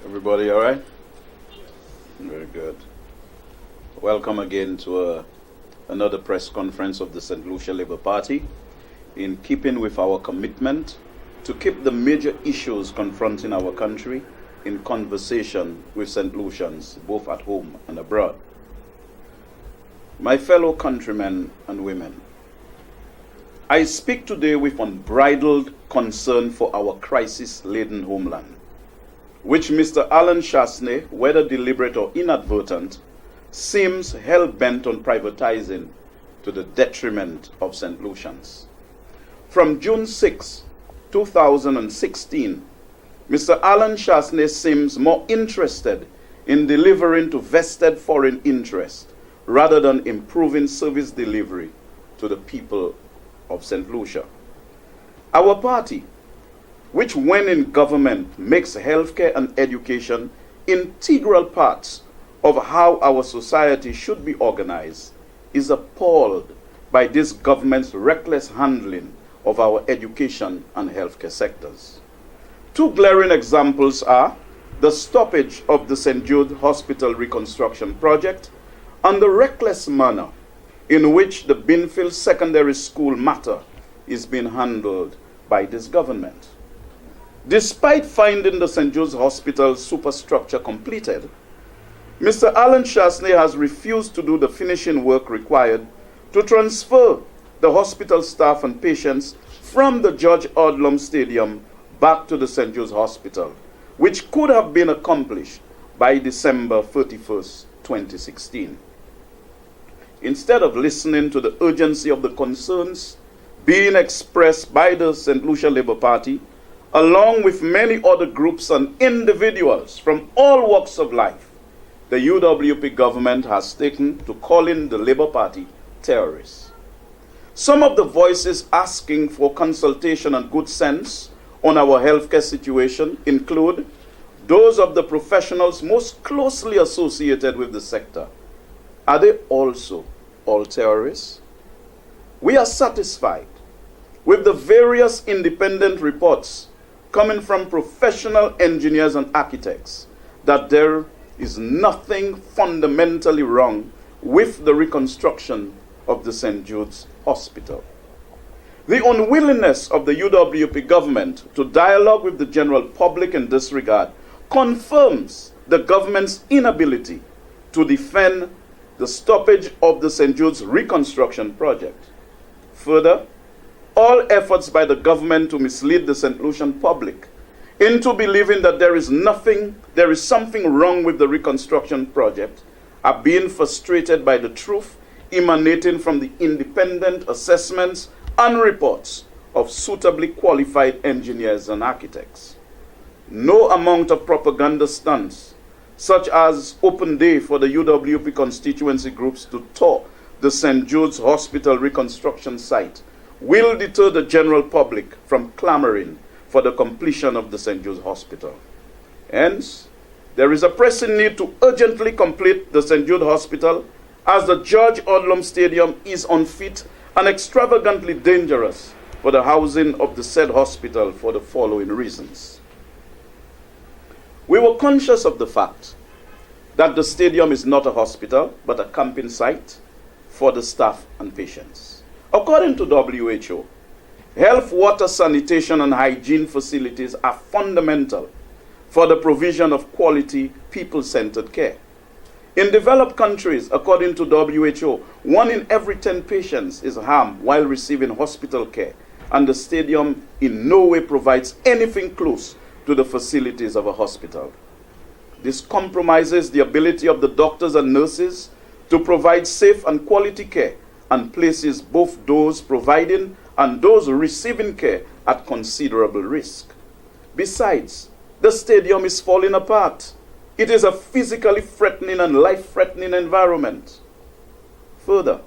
Everybody all right? Very good. Welcome again to another press conference of the St. Lucia Labour Party, in keeping with our commitment to keep the major issues confronting our country in conversation with St. Lucians, both at home and abroad. My fellow countrymen and women, I speak today with unbridled concern for our crisis-laden homeland, which Mr. Alan Chasney, whether deliberate or inadvertent, seems hell-bent on privatizing to the detriment of St. Lucians. From June 6, 2016, Mr. Alan Chasney seems more interested in delivering to vested foreign interests rather than improving service delivery to the people of St. Lucia. Our party, which when in government makes healthcare and education integral parts of how our society should be organized, is appalled by this government's reckless handling of our education and healthcare sectors. Two glaring examples are the stoppage of the St. Jude Hospital reconstruction project and the reckless manner in which the Binfield Secondary School matter is being handled by this government. Despite finding the St. Jude's Hospital superstructure completed, Mr. Alan Chasney has refused to do the finishing work required to transfer the hospital staff and patients from the George Odlum Stadium back to the St. Jude's Hospital, which could have been accomplished by December 31st, 2016. Instead of listening to the urgency of the concerns being expressed by the St. Lucia Labour Party, along with many other groups and individuals from all walks of life, the UWP government has taken to calling the Labour Party terrorists. Some of the voices asking for consultation and good sense on our healthcare situation include those of the professionals most closely associated with the sector. Are they also all terrorists? We are satisfied with the various independent reports coming from professional engineers and architects that there is nothing fundamentally wrong with the reconstruction of the St. Jude's Hospital. The unwillingness of the UWP government to dialogue with the general public in this regard confirms the government's inability to defend the stoppage of the St. Jude's reconstruction project. Further, all efforts by the government to mislead the St. Lucian public into believing that there is something wrong with the reconstruction project are being frustrated by the truth emanating from the independent assessments and reports of suitably qualified engineers and architects. No amount of propaganda stunts, such as open day for the UWP constituency groups to tour the St. Jude's Hospital reconstruction site, will deter the general public from clamoring for the completion of the St. Jude's Hospital. Hence, there is a pressing need to urgently complete the St. Jude Hospital, as the George Odlum Stadium is unfit and extravagantly dangerous for the housing of the said hospital for the following reasons. We were conscious of the fact that the stadium is not a hospital, but a camping site for the staff and patients. According to WHO, health, water, sanitation, and hygiene facilities are fundamental for the provision of quality, people-centered care. In developed countries, according to WHO, 1 in every 10 patients is harmed while receiving hospital care, and the stadium in no way provides anything close to the facilities of a hospital. This compromises the ability of the doctors and nurses to provide safe and quality care, and places both those providing and those receiving care at considerable risk. Besides, the stadium is falling apart. It is a physically threatening and life-threatening environment. Further,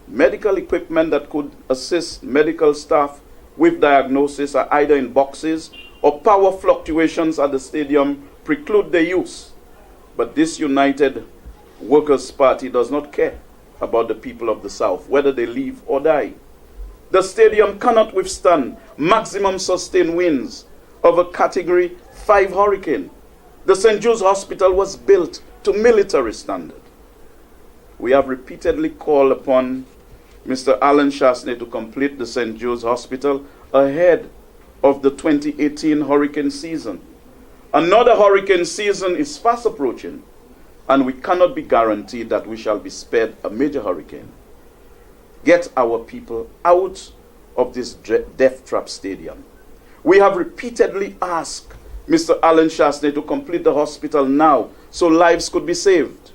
medical equipment that could assist medical staff with diagnosis are either in boxes or power fluctuations at the stadium preclude their use. But this United Workers' Party does not care about the people of the South, whether they live or die. The stadium cannot withstand maximum sustained winds of a Category 5 hurricane. The St. Jude's Hospital was built to military standard. We have repeatedly called upon Mr. Alan Chasney to complete the St. Jude's Hospital ahead of the 2018 hurricane season. Another hurricane season is fast approaching, and we cannot be guaranteed that we shall be spared a major hurricane. Get our people out of this death trap stadium. We have repeatedly asked Mr. Alan Chasney to complete the hospital now so lives could be saved.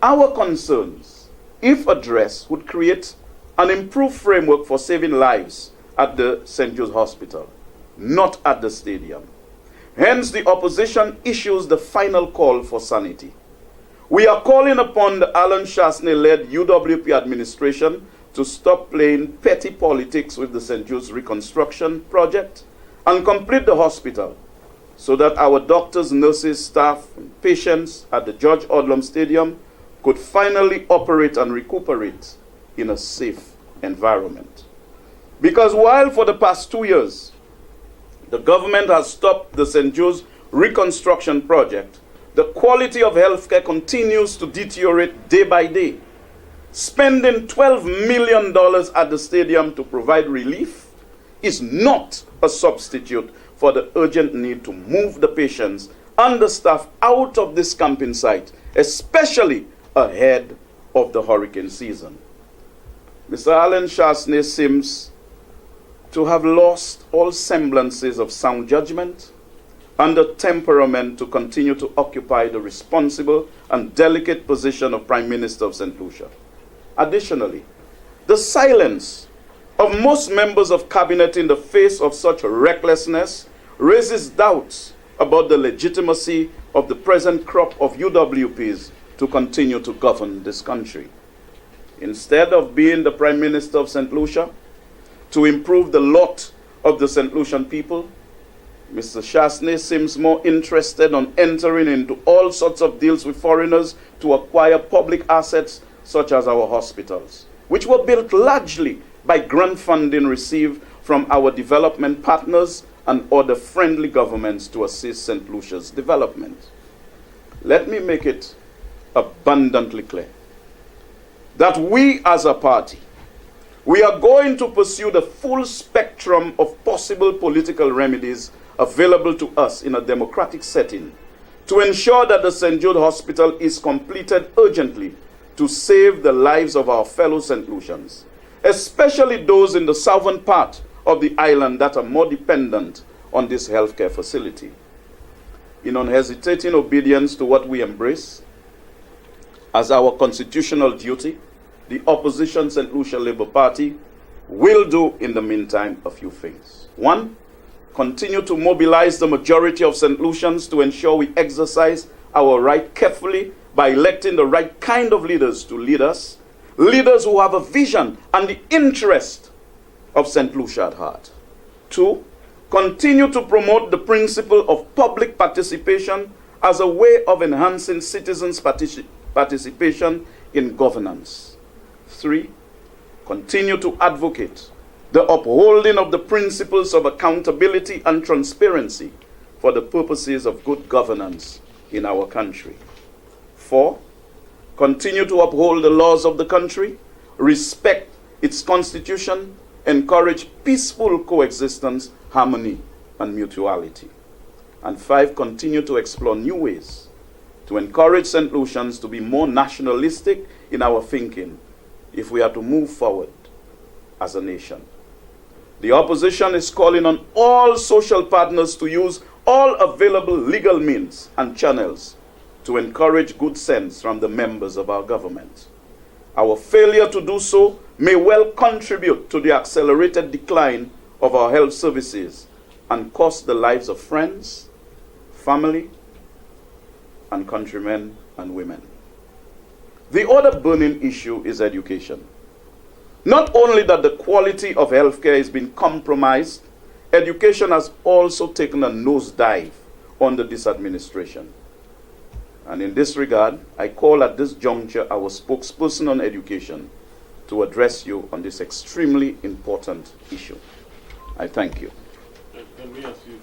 Our concerns, if addressed, would create an improved framework for saving lives at the St. Jude's Hospital, not at the stadium. Hence, the opposition issues the final call for sanity. We are calling upon the Alan Chasney-led UWP administration to stop playing petty politics with the St. Jude's reconstruction project and complete the hospital so that our doctors, nurses, staff, and patients at the George Odlum Stadium could finally operate and recuperate in a safe environment. Because while for the past 2 years, the government has stopped the St. Jude's reconstruction project, the quality of healthcare continues to deteriorate day by day. Spending $12 million at the stadium to provide relief is not a substitute for the urgent need to move the patients and the staff out of this camping site, especially ahead of the hurricane season. Mr. Alan Chasney seems to have lost all semblances of sound judgment and the temperament to continue to occupy the responsible and delicate position of Prime Minister of St. Lucia. Additionally, the silence of most members of cabinet in the face of such recklessness raises doubts about the legitimacy of the present crop of UWPs to continue to govern this country. Instead of being the Prime Minister of St. Lucia, to improve the lot of the St. Lucian people, Mr. Chasney seems more interested on entering into all sorts of deals with foreigners to acquire public assets such as our hospitals, which were built largely by grant funding received from our development partners and other friendly governments to assist St. Lucia's development. Let me make it abundantly clear that we as a party, we are going to pursue the full spectrum of possible political remedies available to us in a democratic setting to ensure that the St. Jude Hospital is completed urgently to save the lives of our fellow St. Lucians, especially those in the southern part of the island that are more dependent on this healthcare facility. In unhesitating obedience to what we embrace as our constitutional duty, the opposition St. Lucia Labour Party will do in the meantime a few things. One, continue to mobilize the majority of St. Lucians to ensure we exercise our right carefully by electing the right kind of leaders to lead us, leaders who have a vision and the interest of St. Lucia at heart. Two, continue to promote the principle of public participation as a way of enhancing citizens' participation in governance. Three, continue to advocate the upholding of the principles of accountability and transparency for the purposes of good governance in our country. Four, continue to uphold the laws of the country, respect its constitution, encourage peaceful coexistence, harmony, and mutuality. And five, continue to explore new ways to encourage St. Lucians to be more nationalistic in our thinking if we are to move forward as a nation. The opposition is calling on all social partners to use all available legal means and channels to encourage good sense from the members of our government. Our failure to do so may well contribute to the accelerated decline of our health services and cost the lives of friends, family, and countrymen and women. The other burning issue is education. Not only that the quality of healthcare has been compromised, education has also taken a nosedive under this administration. And in this regard, I call at this juncture our spokesperson on education to address you on this extremely important issue. I thank you. Can we ask you